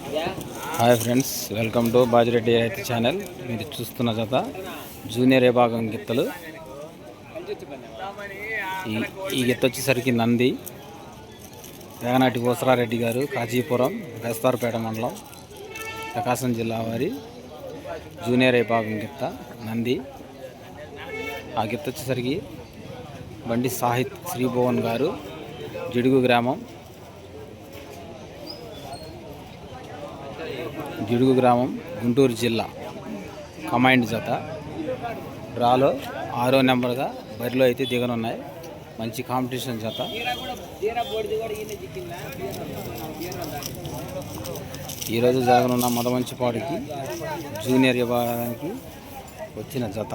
Hi friends, welcome to Bajireddy రైతు channel. మీరు చూస్తున్న జత జూనియర్ విభాగం గిత్తలు. ఈ గిత్త వచ్చేసరికి నంది వేగనాటి కోసరారెడ్డి గారు, కాజీపురం, వేస్తారపేట మండలం, ప్రకాశం జిల్లా వారి జూనియర్ విభాగం గిత్త నంది. ఆ గిత్త వచ్చేసరికి బండి సాహిత్ శ్రీభువన్ గారు, జిడుగు గ్రామం, గుంటూరు జిల్లా కమాండ్ జత. డ్రాలో 6వ నెంబర్గా బరిలో అయితే దిగనున్నాయి. మంచి కాంపిటీషన్ జత. ఈరోజు జరగనున్న మదమంచిపాడికి జూనియర్ విభాగానికి వచ్చిన జత.